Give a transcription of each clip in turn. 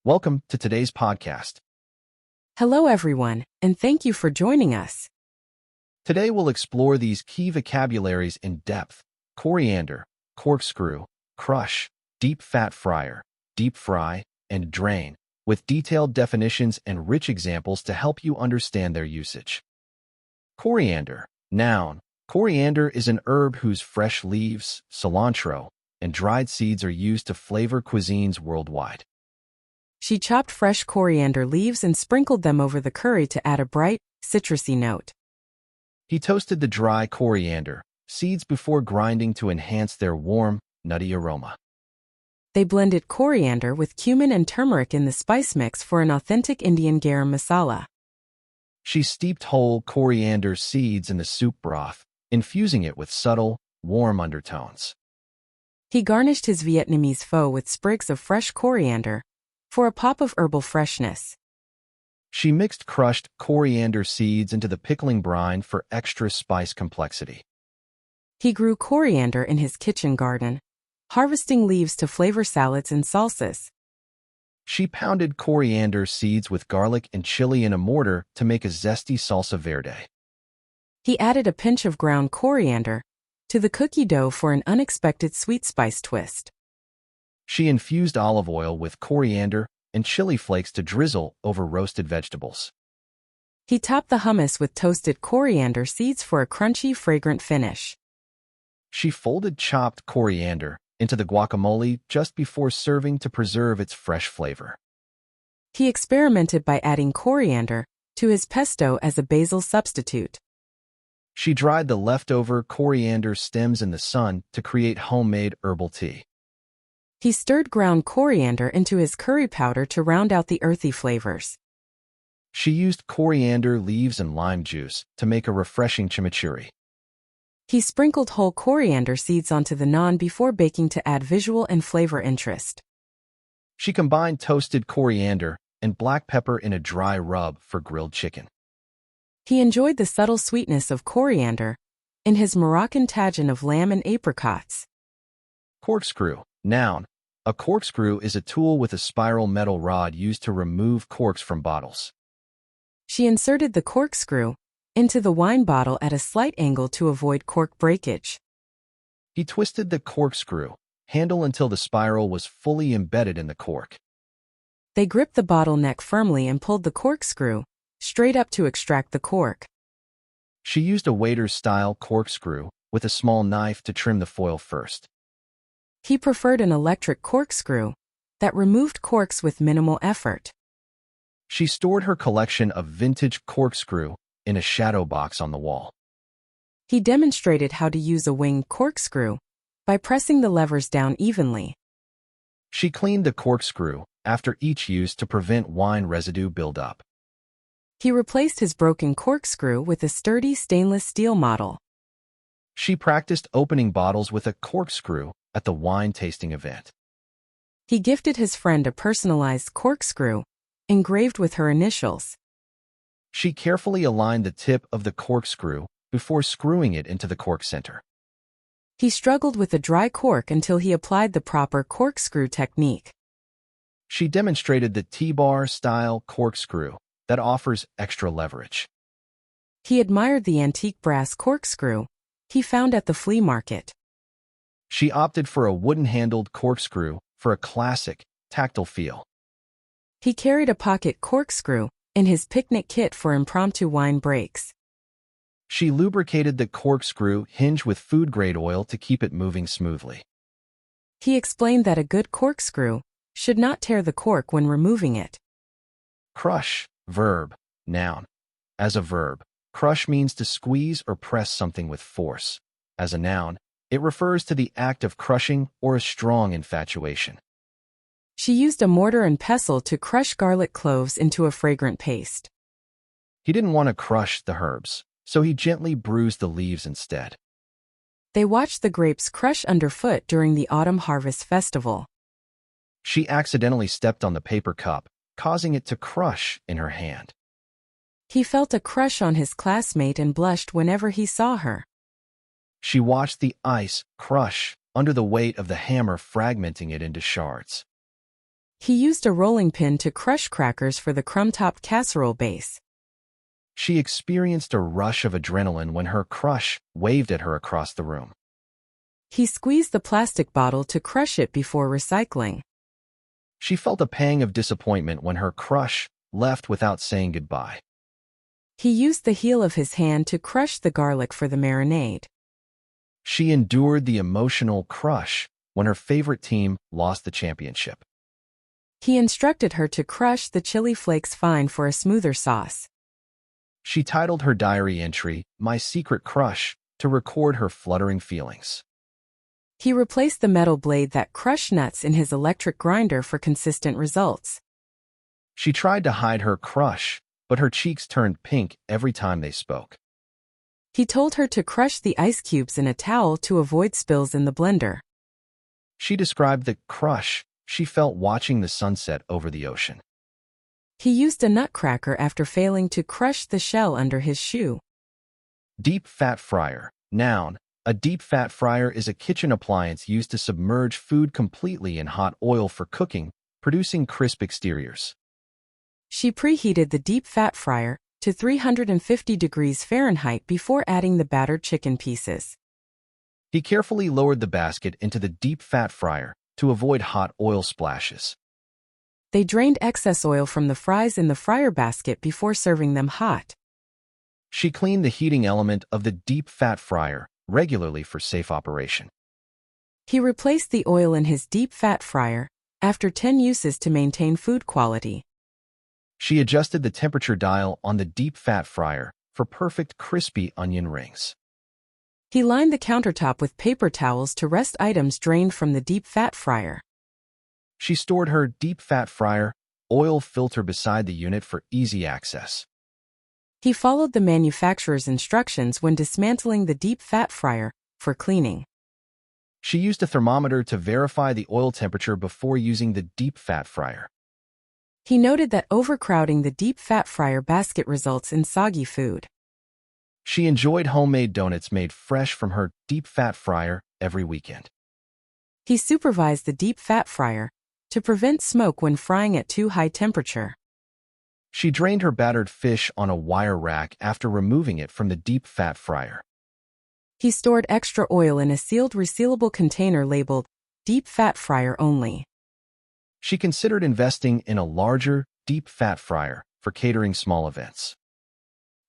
Welcome to today's podcast. Hello, everyone, and thank you for joining us. Today we'll explore these key vocabularies in depth: coriander, corkscrew, crush, deep fat fryer, deep fry, and drain, with detailed definitions and rich examples to help you understand their usage. Coriander. Noun. Coriander is an herb whose fresh leaves, cilantro, and dried seeds are used to flavor cuisines worldwide. She chopped fresh coriander leaves and sprinkled them over the curry to add a bright, citrusy note. He toasted the dry coriander seeds before grinding to enhance their warm, nutty aroma. They blended coriander with cumin and turmeric in the spice mix for an authentic Indian garam masala. She steeped whole coriander seeds in the soup broth, infusing it with subtle, warm undertones. He garnished his Vietnamese pho with sprigs of fresh coriander for a pop of herbal freshness. She mixed crushed coriander seeds into the pickling brine for extra spice complexity. He grew coriander in his kitchen garden, harvesting leaves to flavor salads and salsas. She pounded coriander seeds with garlic and chili in a mortar to make a zesty salsa verde. He added a pinch of ground coriander to the cookie dough for an unexpected sweet spice twist. She infused olive oil with coriander and chili flakes to drizzle over roasted vegetables. He topped the hummus with toasted coriander seeds for a crunchy, fragrant finish. She folded chopped coriander into the guacamole just before serving to preserve its fresh flavor. He experimented by adding coriander to his pesto as a basil substitute. She dried the leftover coriander stems in the sun to create homemade herbal tea. He stirred ground coriander into his curry powder to round out the earthy flavors. She used coriander leaves and lime juice to make a refreshing chimichurri. He sprinkled whole coriander seeds onto the naan before baking to add visual and flavor interest. She combined toasted coriander and black pepper in a dry rub for grilled chicken. He enjoyed the subtle sweetness of coriander in his Moroccan tagine of lamb and apricots. Corkscrew. Noun. A corkscrew is a tool with a spiral metal rod used to remove corks from bottles. She inserted the corkscrew into the wine bottle at a slight angle to avoid cork breakage. He twisted the corkscrew handle until the spiral was fully embedded in the cork. They gripped the bottle neck firmly and pulled the corkscrew straight up to extract the cork. She used a waiter's-style corkscrew with a small knife to trim the foil first. He preferred an electric corkscrew that removed corks with minimal effort. She stored her collection of vintage corkscrew in a shadow box on the wall. He demonstrated how to use a winged corkscrew by pressing the levers down evenly. She cleaned the corkscrew after each use to prevent wine residue buildup. He replaced his broken corkscrew with a sturdy stainless steel model. She practiced opening bottles with a corkscrew at the wine tasting event. He gifted his friend a personalized corkscrew engraved with her initials. She carefully aligned the tip of the corkscrew before screwing it into the cork center. He struggled with a dry cork until he applied the proper corkscrew technique. She demonstrated the T-bar style corkscrew that offers extra leverage. He admired the antique brass corkscrew he found at the flea market. She opted for a wooden-handled corkscrew for a classic, tactile feel. He carried a pocket corkscrew in his picnic kit for impromptu wine breaks. She lubricated the corkscrew hinge with food-grade oil to keep it moving smoothly. He explained that a good corkscrew should not tear the cork when removing it. Crush. Verb. Noun. As a verb, crush means to squeeze or press something with force. As a noun, it refers to the act of crushing or a strong infatuation. She used a mortar and pestle to crush garlic cloves into a fragrant paste. He didn't want to crush the herbs, so he gently bruised the leaves instead. They watched the grapes crush underfoot during the autumn harvest festival. She accidentally stepped on the paper cup, causing it to crush in her hand. He felt a crush on his classmate and blushed whenever he saw her. She watched the ice crush under the weight of the hammer, fragmenting it into shards. He used a rolling pin to crush crackers for the crumb-topped casserole base. She experienced a rush of adrenaline when her crush waved at her across the room. He squeezed the plastic bottle to crush it before recycling. She felt a pang of disappointment when her crush left without saying goodbye. He used the heel of his hand to crush the garlic for the marinade. She endured the emotional crush when her favorite team lost the championship. He instructed her to crush the chili flakes fine for a smoother sauce. She titled her diary entry, "My Secret Crush," to record her fluttering feelings. He replaced the metal blade that crushed nuts in his electric grinder for consistent results. She tried to hide her crush, but her cheeks turned pink every time they spoke. He told her to crush the ice cubes in a towel to avoid spills in the blender. She described the crush she felt watching the sunset over the ocean. He used a nutcracker after failing to crush the shell under his shoe. Deep fat fryer. Noun. A deep fat fryer is a kitchen appliance used to submerge food completely in hot oil for cooking, producing crisp exteriors. She preheated the deep fat fryer to 350 degrees Fahrenheit before adding the battered chicken pieces. He carefully lowered the basket into the deep fat fryer to avoid hot oil splashes. They drained excess oil from the fries in the fryer basket before serving them hot. She cleaned the heating element of the deep fat fryer regularly for safe operation. He replaced the oil in his deep fat fryer after 10 uses to maintain food quality. She adjusted the temperature dial on the deep fat fryer for perfect crispy onion rings. He lined the countertop with paper towels to rest items drained from the deep fat fryer. She stored her deep fat fryer oil filter beside the unit for easy access. He followed the manufacturer's instructions when dismantling the deep fat fryer for cleaning. She used a thermometer to verify the oil temperature before using the deep fat fryer. He noted that overcrowding the deep fat fryer basket results in soggy food. She enjoyed homemade donuts made fresh from her deep fat fryer every weekend. He supervised the deep fat fryer to prevent smoke when frying at too high temperature. She drained her battered fish on a wire rack after removing it from the deep fat fryer. He stored extra oil in a sealed resealable container labeled deep fat fryer only. She considered investing in a larger, deep fat fryer for catering small events.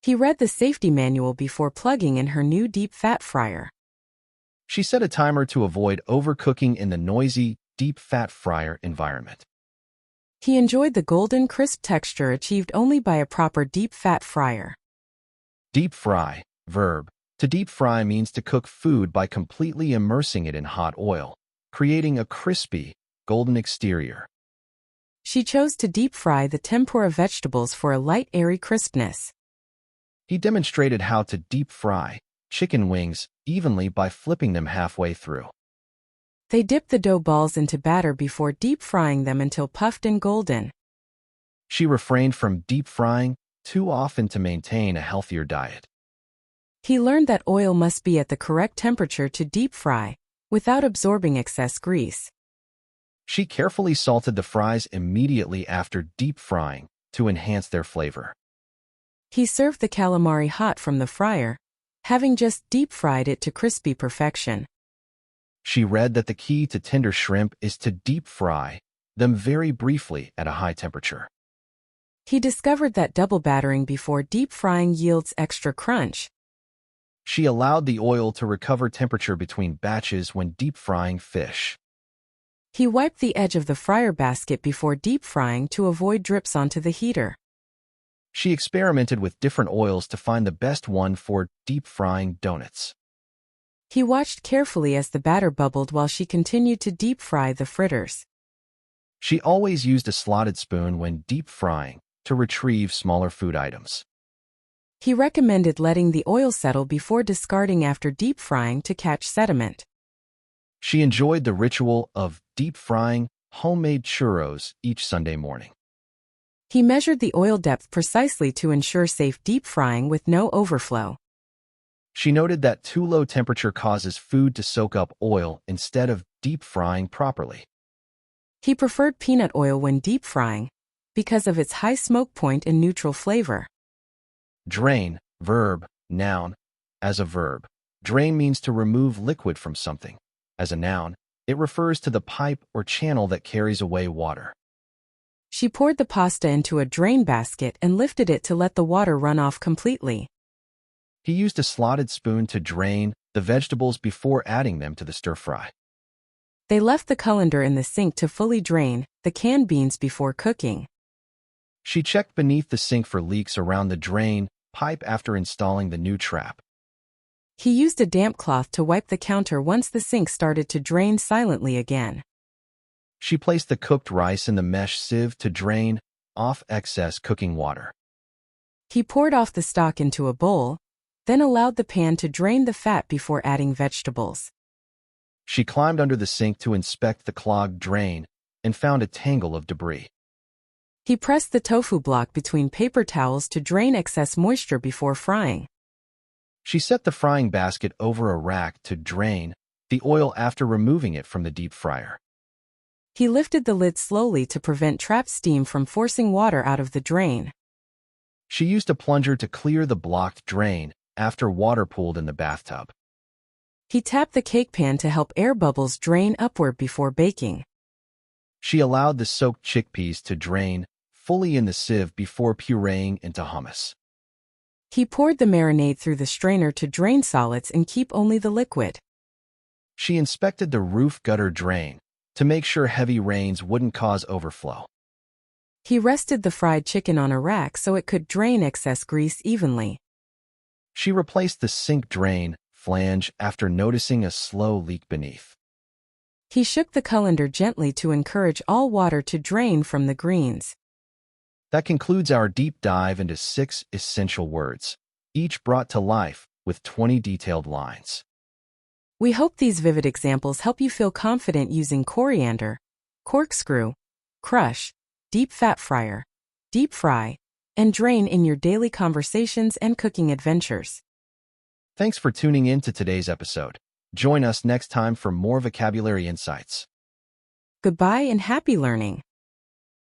He read the safety manual before plugging in her new deep fat fryer. She set a timer to avoid overcooking in the noisy, deep fat fryer environment. He enjoyed the golden crisp texture achieved only by a proper deep fat fryer. Deep fry. Verb. To deep fry means to cook food by completely immersing it in hot oil, creating a crispy, golden exterior. She chose to deep fry the tempura vegetables for a light, airy crispness. He demonstrated how to deep fry chicken wings evenly by flipping them halfway through. They dipped the dough balls into batter before deep frying them until puffed and golden. She refrained from deep frying too often to maintain a healthier diet. He learned that oil must be at the correct temperature to deep fry, without absorbing excess grease. She carefully salted the fries immediately after deep frying to enhance their flavor. He served the calamari hot from the fryer, having just deep fried it to crispy perfection. She read that the key to tender shrimp is to deep fry them very briefly at a high temperature. He discovered that double battering before deep frying yields extra crunch. She allowed the oil to recover temperature between batches when deep frying fish. He wiped the edge of the fryer basket before deep frying to avoid drips onto the heater. She experimented with different oils to find the best one for deep frying donuts. He watched carefully as the batter bubbled while she continued to deep fry the fritters. She always used a slotted spoon when deep frying to retrieve smaller food items. He recommended letting the oil settle before discarding after deep frying to catch sediment. She enjoyed the ritual of deep frying homemade churros each Sunday morning. He measured the oil depth precisely to ensure safe deep frying with no overflow. She noted that too low temperature causes food to soak up oil instead of deep frying properly. He preferred peanut oil when deep frying because of its high smoke point and neutral flavor. Drain, verb, noun. As a verb, drain means to remove liquid from something. As a noun, it refers to the pipe or channel that carries away water. She poured the pasta into a drain basket and lifted it to let the water run off completely. He used a slotted spoon to drain the vegetables before adding them to the stir-fry. They left the colander in the sink to fully drain the canned beans before cooking. She checked beneath the sink for leaks around the drain pipe after installing the new trap. He used a damp cloth to wipe the counter once the sink started to drain silently again. She placed the cooked rice in the mesh sieve to drain off excess cooking water. He poured off the stock into a bowl, then allowed the pan to drain the fat before adding vegetables. She climbed under the sink to inspect the clogged drain and found a tangle of debris. He pressed the tofu block between paper towels to drain excess moisture before frying. She set the frying basket over a rack to drain the oil after removing it from the deep fryer. He lifted the lid slowly to prevent trapped steam from forcing water out of the drain. She used a plunger to clear the blocked drain after water pooled in the bathtub. He tapped the cake pan to help air bubbles drain upward before baking. She allowed the soaked chickpeas to drain fully in the sieve before pureeing into hummus. He poured the marinade through the strainer to drain solids and keep only the liquid. She inspected the roof gutter drain to make sure heavy rains wouldn't cause overflow. He rested the fried chicken on a rack so it could drain excess grease evenly. She replaced the sink drain flange after noticing a slow leak beneath. He shook the colander gently to encourage all water to drain from the greens. That concludes our deep dive into 6 essential words, each brought to life with 20 detailed lines. We hope these vivid examples help you feel confident using coriander, corkscrew, crush, deep fat fryer, deep fry, and drain in your daily conversations and cooking adventures. Thanks for tuning in to today's episode. Join us next time for more vocabulary insights. Goodbye and happy learning.